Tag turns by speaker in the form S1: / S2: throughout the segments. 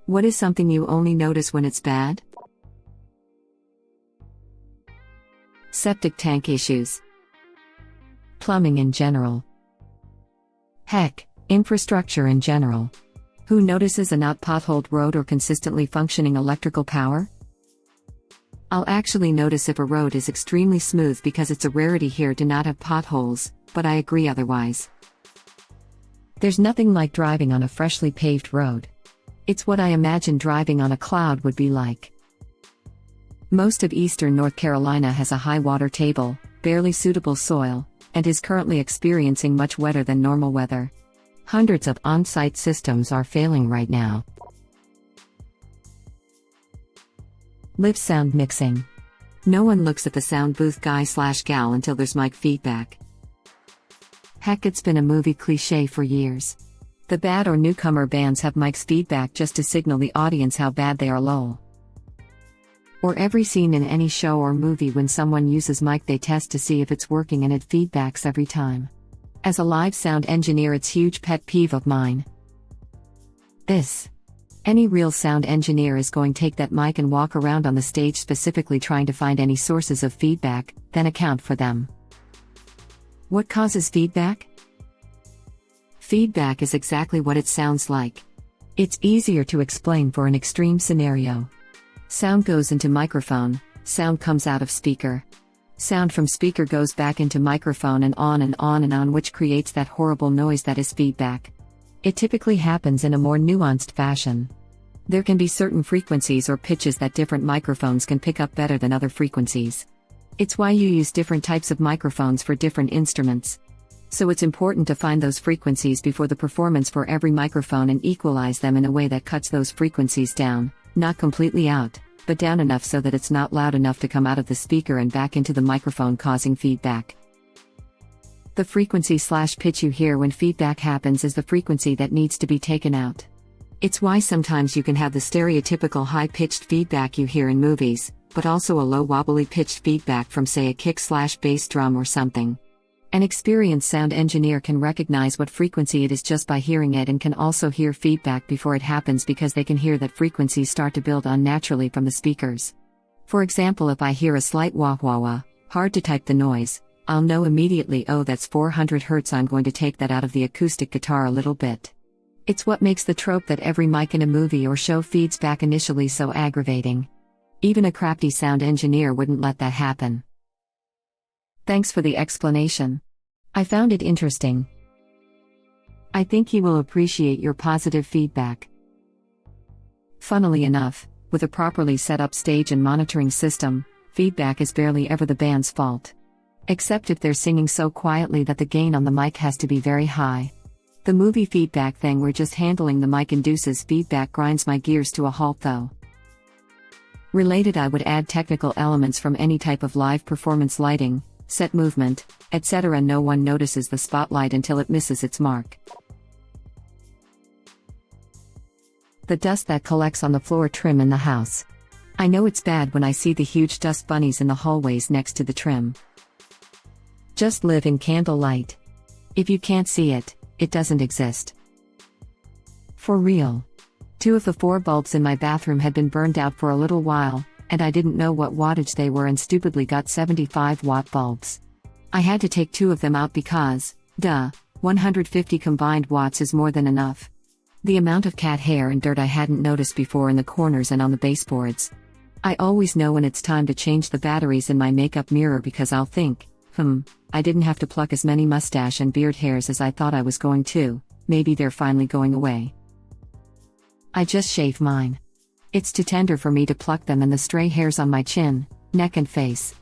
S1: What is something you only notice when it's bad? Septic tank issues. Plumbing in general. Heck, infrastructure in general. Who notices a not potholed road or consistently functioning electrical power? I'll actually notice if a road is extremely smooth because it's a rarity here to not have potholes, but I agree otherwise. There's nothing like driving on a freshly paved road. It's what I imagine driving on a cloud would be like. Most of eastern North Carolina has a high water table, barely suitable soil, and is currently experiencing much wetter than normal weather. Hundreds of on-site systems are failing right now. Live sound mixing. No one looks at the sound booth guy/gal until there's mic feedback. Heck, it's been a movie cliché for years. The bad or newcomer bands have mics feedback just to signal the audience how bad they are, lol. Or every scene in any show or movie when someone uses mic they test to see if it's working and it feedbacks every time. As a live sound engineer, it's huge pet peeve of mine. Any real sound engineer is going to take that mic and walk around on the stage specifically trying to find any sources of feedback, then account for them. What causes feedback? Feedback is exactly what it sounds like. It's easier to explain for an extreme scenario. Sound goes into microphone, sound comes out of speaker. Sound from speaker goes back into microphone and on and on and on, which creates that horrible noise that is feedback. It typically happens in a more nuanced fashion. There can be certain frequencies or pitches that different microphones can pick up better than other frequencies. It's why you use different types of microphones for different instruments. So it's important to find those frequencies before the performance for every microphone and equalize them in a way that cuts those frequencies down, not completely out, but down enough so that it's not loud enough to come out of the speaker and back into the microphone causing feedback. The frequency/pitch you hear when feedback happens is the frequency that needs to be taken out. It's why sometimes you can have the stereotypical high-pitched feedback you hear in movies, but also a low wobbly pitched feedback from, say, a kick/bass drum or something. An experienced sound engineer can recognize what frequency it is just by hearing it, and can also hear feedback before it happens because they can hear that frequencies start to build unnaturally from the speakers. For example, if I hear a slight wah-wah-wah, hard to type the noise, I'll know immediately, oh, that's 400 Hz, I'm going to take that out of the acoustic guitar a little bit. It's what makes the trope that every mic in a movie or show feeds back initially so aggravating. Even a crafty sound engineer wouldn't let that happen. Thanks for the explanation. I found it interesting. I think he will appreciate your positive feedback. Funnily enough, with a properly set up stage and monitoring system, feedback is barely ever the band's fault. Except if they're singing so quietly that the gain on the mic has to be very high. The movie feedback thing where just handling the mic induces feedback grinds my gears to a halt though. Related, I would add technical elements from any type of live performance, lighting, set movement, etc. No one notices the spotlight until it misses its mark. The dust that collects on the floor trim in the house. I know it's bad when I see the huge dust bunnies in the hallways next to the trim. Just live in candlelight. If you can't see it, it doesn't exist. For real. 2 of the 4 bulbs in my bathroom had been burned out for a little while, and I didn't know what wattage they were and stupidly got 75-watt bulbs. I had to take 2 of them out because, 150 combined watts is more than enough. The amount of cat hair and dirt I hadn't noticed before in the corners and on the baseboards. I always know when it's time to change the batteries in my makeup mirror because I'll think, I didn't have to pluck as many mustache and beard hairs as I thought I was going to, maybe they're finally going away. I just shave mine. It's too tender for me to pluck them, and the stray hairs on my chin, neck and face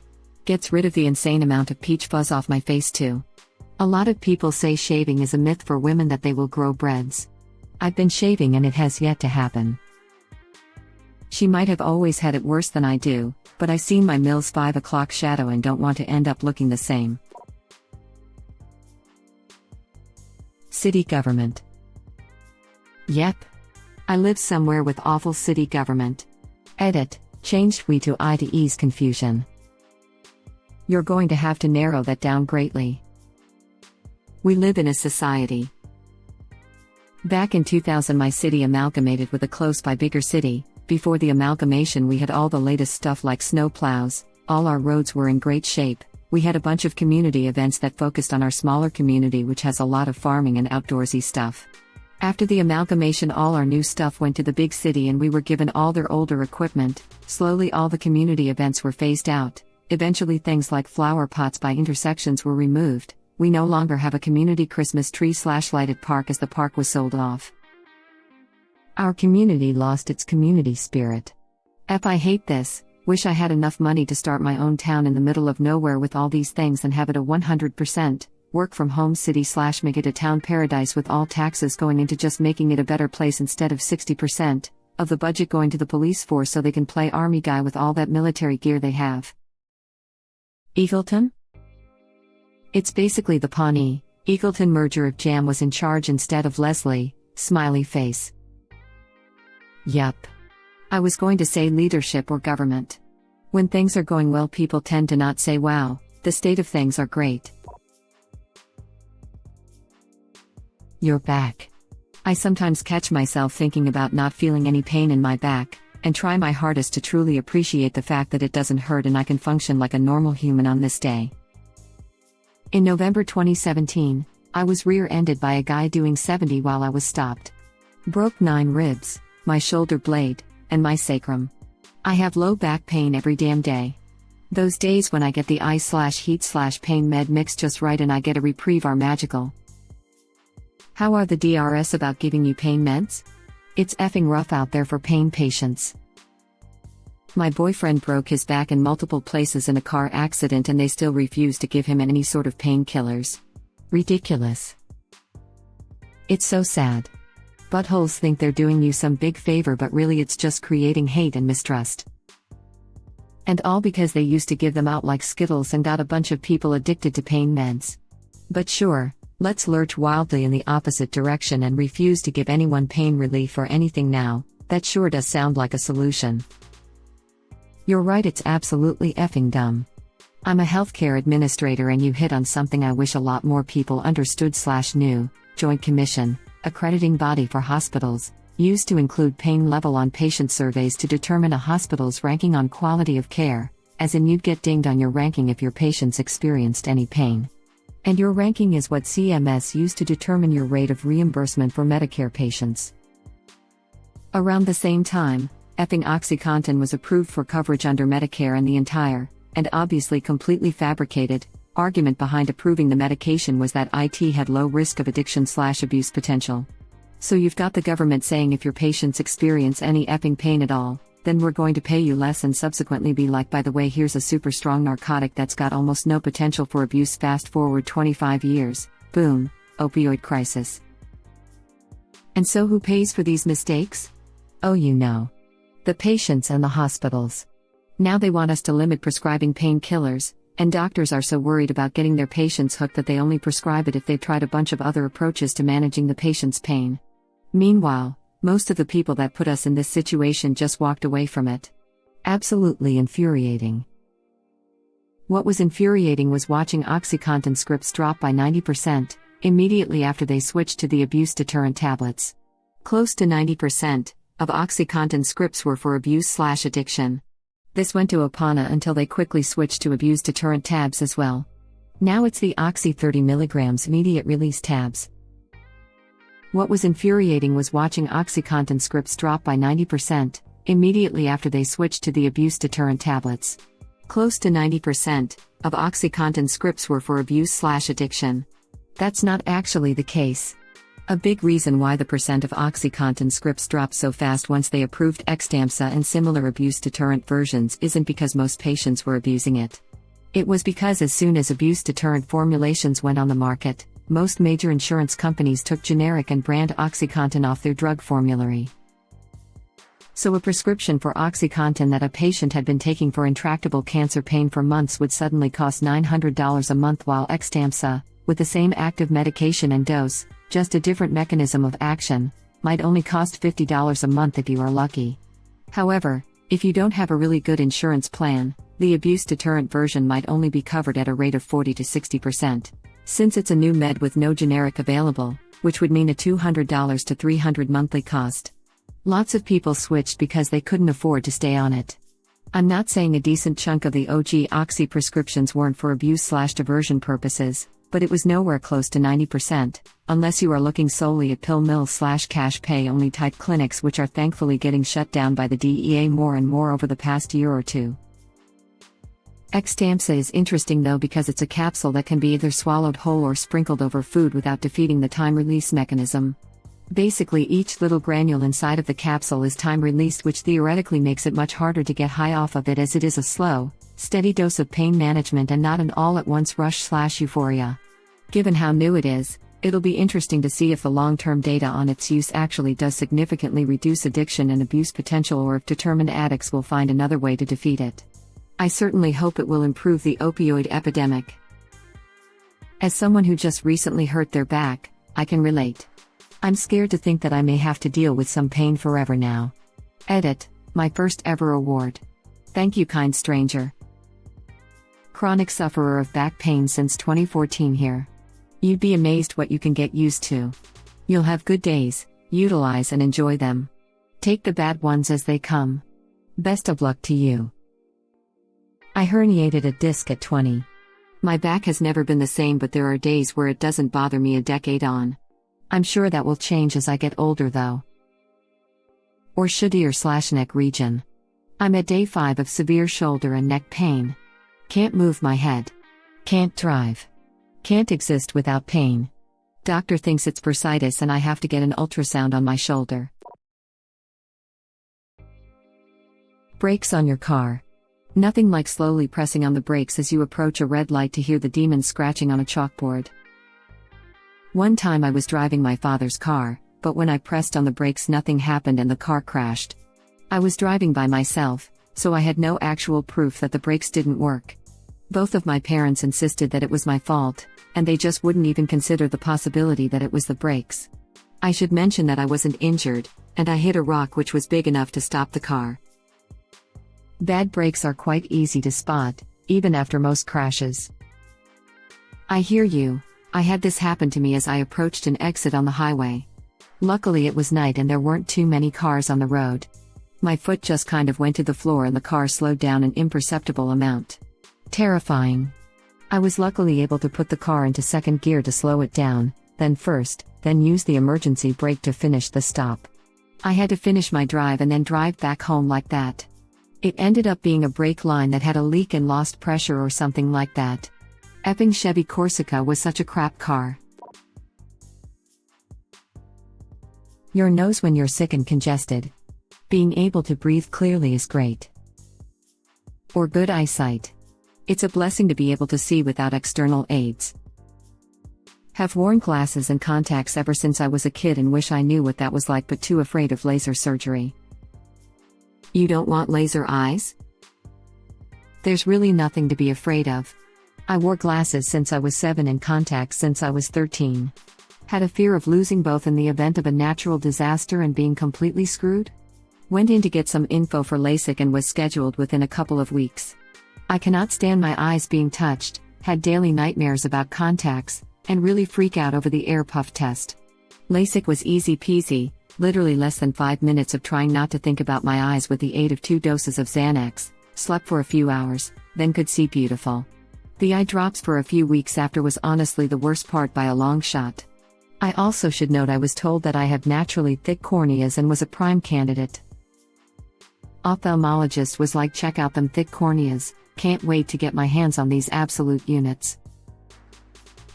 S1: gets rid of the insane amount of peach fuzz off my face too. A lot of people say shaving is a myth for women, that they will grow breads. I've been shaving and it has yet to happen. She might have always had it worse than I do, but I've seen my Mills 5 o'clock shadow and don't want to end up looking the same. City government. Yep. I live somewhere with awful city government. Edit, changed we to I to ease confusion. You're going to have to narrow that down greatly. We live in a society. Back in 2000 my city amalgamated with a close by bigger city. Before the amalgamation we had all the latest stuff like snow plows, all our roads were in great shape, we had a bunch of community events that focused on our smaller community which has a lot of farming and outdoorsy stuff. After the amalgamation all our new stuff went to the big city and we were given all their older equipment. Slowly all the community events were phased out, eventually things like flower pots by intersections were removed. We no longer have a community Christmas tree/lighted park as the park was sold off. Our community lost its community spirit. I hate this, wish I had enough money to start my own town in the middle of nowhere with all these things and have it a 100% work from home city/make it a town paradise with all taxes going into just making it a better place instead of 60% of the budget going to the police force so they can play army guy with all that military gear they have. Eagleton? It's basically the Pawnee, Eagleton merger if Jam was in charge instead of Leslie, smiley face. Yup. I was going to say leadership or government. When things are going well people tend to not say wow, the state of things are great. You're back. I sometimes catch myself thinking about not feeling any pain in my back, and try my hardest to truly appreciate the fact that it doesn't hurt and I can function like a normal human on this day. In November 2017, I was rear-ended by a guy doing 70 while I was stopped. Broke 9 ribs, my shoulder blade, and my sacrum. I have low back pain every damn day. Those days when I get the ice/heat/pain med mixed just right and I get a reprieve are magical. How are the DRS about giving you pain meds? It's effing rough out there for pain patients. My boyfriend broke his back in multiple places in a car accident and they still refuse to give him any sort of painkillers. Ridiculous. It's so sad. Buttholes think they're doing you some big favor but really it's just creating hate and mistrust. And all because they used to give them out like Skittles and got a bunch of people addicted to pain meds. But sure, let's lurch wildly in the opposite direction and refuse to give anyone pain relief or anything now. That sure does sound like a solution. You're right, it's absolutely effing dumb. I'm a healthcare administrator and you hit on something I wish a lot more people understood/knew. Joint Commission, accrediting body for hospitals, used to include pain level on patient surveys to determine a hospital's ranking on quality of care, as in you'd get dinged on your ranking if your patients experienced any pain. And your ranking is what CMS used to determine your rate of reimbursement for Medicare patients. Around the same time, effing OxyContin was approved for coverage under Medicare and the entire, and obviously completely fabricated, argument behind approving the medication was that it had low risk of addiction/abuse potential. So you've got the government saying if your patients experience any effing pain at all, then we're going to pay you less and subsequently be like, by the way, here's a super strong narcotic that's got almost no potential for abuse. Fast forward 25 years, boom, opioid crisis. And so who pays for these mistakes? Oh, you know. The patients and the hospitals. Now they want us to limit prescribing painkillers, and doctors are so worried about getting their patients hooked that they only prescribe it if they've tried a bunch of other approaches to managing the patient's pain. Meanwhile, most of the people that put us in this situation just walked away from it. Absolutely infuriating. What was infuriating was watching OxyContin scripts drop by 90%, immediately after they switched to the abuse deterrent tablets. Close to 90% of OxyContin scripts were for abuse/addiction. This went to Opana until they quickly switched to abuse deterrent tabs as well. Now it's the Oxy 30 mg immediate release tabs. What was infuriating was watching OxyContin scripts drop by 90%, immediately after they switched to the abuse deterrent tablets. Close to 90% of OxyContin scripts were for abuse/addiction. That's not actually the case. A big reason why the percent of OxyContin scripts dropped so fast once they approved Xtampza and similar abuse deterrent versions isn't because most patients were abusing it. It was because as soon as abuse deterrent formulations went on the market, most major insurance companies took generic and brand OxyContin off their drug formulary. So a prescription for OxyContin that a patient had been taking for intractable cancer pain for months would suddenly cost $900 a month, while Xtampza, with the same active medication and dose, just a different mechanism of action, might only cost $50 a month if you are lucky. However, if you don't have a really good insurance plan, the abuse deterrent version might only be covered at a rate of 40 to 60%. Since it's a new med with no generic available, which would mean a $200 to $300 monthly cost. Lots of people switched because they couldn't afford to stay on it. I'm not saying a decent chunk of the OG Oxy prescriptions weren't for abuse/diversion purposes, but it was nowhere close to 90%, unless you are looking solely at pill mill/cash pay only type clinics, which are thankfully getting shut down by the DEA more and more over the past year or two. Xtampza is interesting though because it's a capsule that can be either swallowed whole or sprinkled over food without defeating the time release mechanism. Basically, each little granule inside of the capsule is time released, which theoretically makes it much harder to get high off of it, as it is a slow, steady dose of pain management and not an all-at-once rush/euphoria. Given how new it is, it'll be interesting to see if the long-term data on its use actually does significantly reduce addiction and abuse potential, or if determined addicts will find another way to defeat it. I certainly hope it will improve the opioid epidemic. As someone who just recently hurt their back, I can relate. I'm scared to think that I may have to deal with some pain forever now. Edit, my first ever award. Thank you, kind stranger. Chronic sufferer of back pain since 2014 here. You'd be amazed what you can get used to. You'll have good days, utilize and enjoy them. Take the bad ones as they come. Best of luck to you. I herniated a disc at 20. My back has never been the same, but there are days where it doesn't bother me a decade on. I'm sure that will change as I get older though. Or shoulder/neck region. I'm at day 5 of severe shoulder and neck pain. Can't move my head. Can't drive. Can't exist without pain. Doctor thinks it's bursitis and I have to get an ultrasound on my shoulder. Brakes on your car. Nothing like slowly pressing on the brakes as you approach a red light to hear the demons scratching on a chalkboard. One time I was driving my father's car, but when I pressed on the brakes nothing happened and the car crashed. I was driving by myself, so I had no actual proof that the brakes didn't work. Both of my parents insisted that it was my fault, and they just wouldn't even consider the possibility that it was the brakes. I should mention that I wasn't injured, and I hit a rock which was big enough to stop the car. Bad brakes are quite easy to spot, even after most crashes. I hear you. I had this happen to me as I approached an exit on the highway. Luckily it was night and there weren't too many cars on the road. My foot just kind of went to the floor and the car slowed down an imperceptible amount. Terrifying. I was luckily able to put the car into second gear to slow it down, then first, then use the emergency brake to finish the stop. I had to finish my drive and then drive back home like that. It ended up being a brake line that had a leak and lost pressure or something like that. Epping Chevy Corsica was such a crap car. Your nose when you're sick and congested. Being able to breathe clearly is great. Or good eyesight. It's a blessing to be able to see without external aids. Have worn glasses and contacts ever since I was a kid and wish I knew what that was like, but too afraid of laser surgery. You don't want laser eyes? There's really nothing to be afraid of. I wore glasses since I was 7 and contacts since I was 13. Had a fear of losing both in the event of a natural disaster and being completely screwed? Went in to get some info for Lasik and was scheduled within a couple of weeks. I cannot stand my eyes being touched, had daily nightmares about contacts, and really freak out over the air puff test. Lasik was easy peasy, literally less than 5 minutes of trying not to think about my eyes with the aid of 2 doses of Xanax, slept for a few hours, then could see beautiful. The eye drops for a few weeks after was honestly the worst part by a long shot. I also should note I was told that I have naturally thick corneas and was a prime candidate. Ophthalmologist was like, check out them thick corneas, can't wait to get my hands on these absolute units.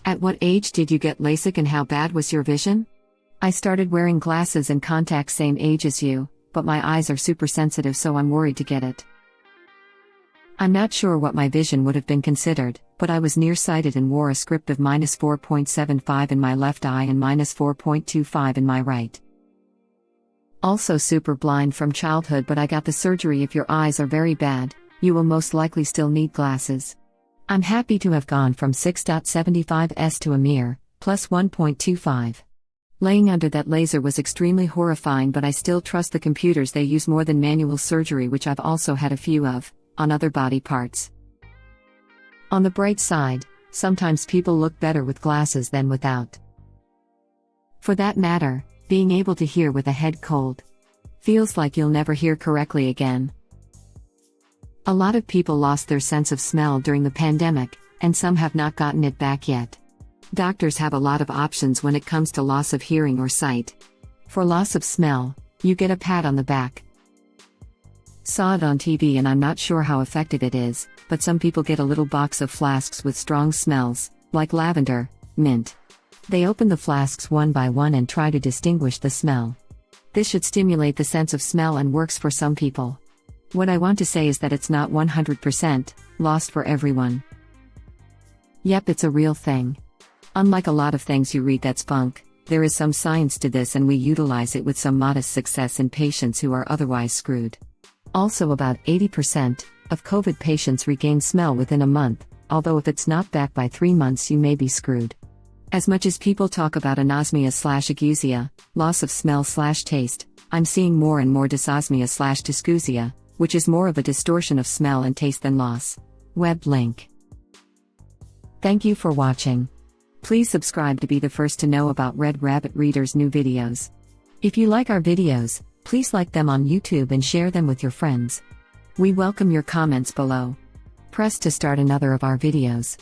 S1: At what age did you get Lasik and how bad was your vision? I started wearing glasses and contacts same age as you, but my eyes are super sensitive so I'm worried to get it. I'm not sure what my vision would have been considered, but I was nearsighted and wore a script of -4.75 in my left eye and -4.25 in my right. Also super blind from childhood, but I got the surgery. If your eyes are very bad, you will most likely still need glasses. I'm happy to have gone from 6.75s to a mere +1.25. Laying under that laser was extremely horrifying, but I still trust the computers they use more than manual surgery, which I've also had a few of, on other body parts. On the bright side, Sometimes people look better with glasses than without. For that matter, being able to hear with a head cold feels like you'll never hear correctly again. A lot of people lost their sense of smell during the pandemic, and some have not gotten it back yet. Doctors have a lot of options when it comes to loss of hearing or sight. For loss of smell, you get a pat on the back. Saw it on TV and I'm not sure how effective it is, but some people get a little box of flasks with strong smells, like lavender, mint. They open the flasks one by one and try to distinguish the smell. This should stimulate the sense of smell and works for some people. What I want to say is that it's not 100% lost for everyone. Yep, it's a real thing. Unlike a lot of things you read that's bunk, there is some science to this and we utilize it with some modest success in patients who are otherwise screwed. Also, about 80% of COVID patients regain smell within a month, although if it's not back by 3 months you may be screwed. As much as people talk about anosmia/ageusia, loss of smell/taste, I'm seeing more and more dysosmia/dysgeusia, which is more of a distortion of smell and taste than loss. Web link. Thank you for watching. Please subscribe to be the first to know about Red Rabbit Reader's new videos. If you like our videos, please like them on YouTube and share them with your friends. We welcome your comments below. Press to start another of our videos.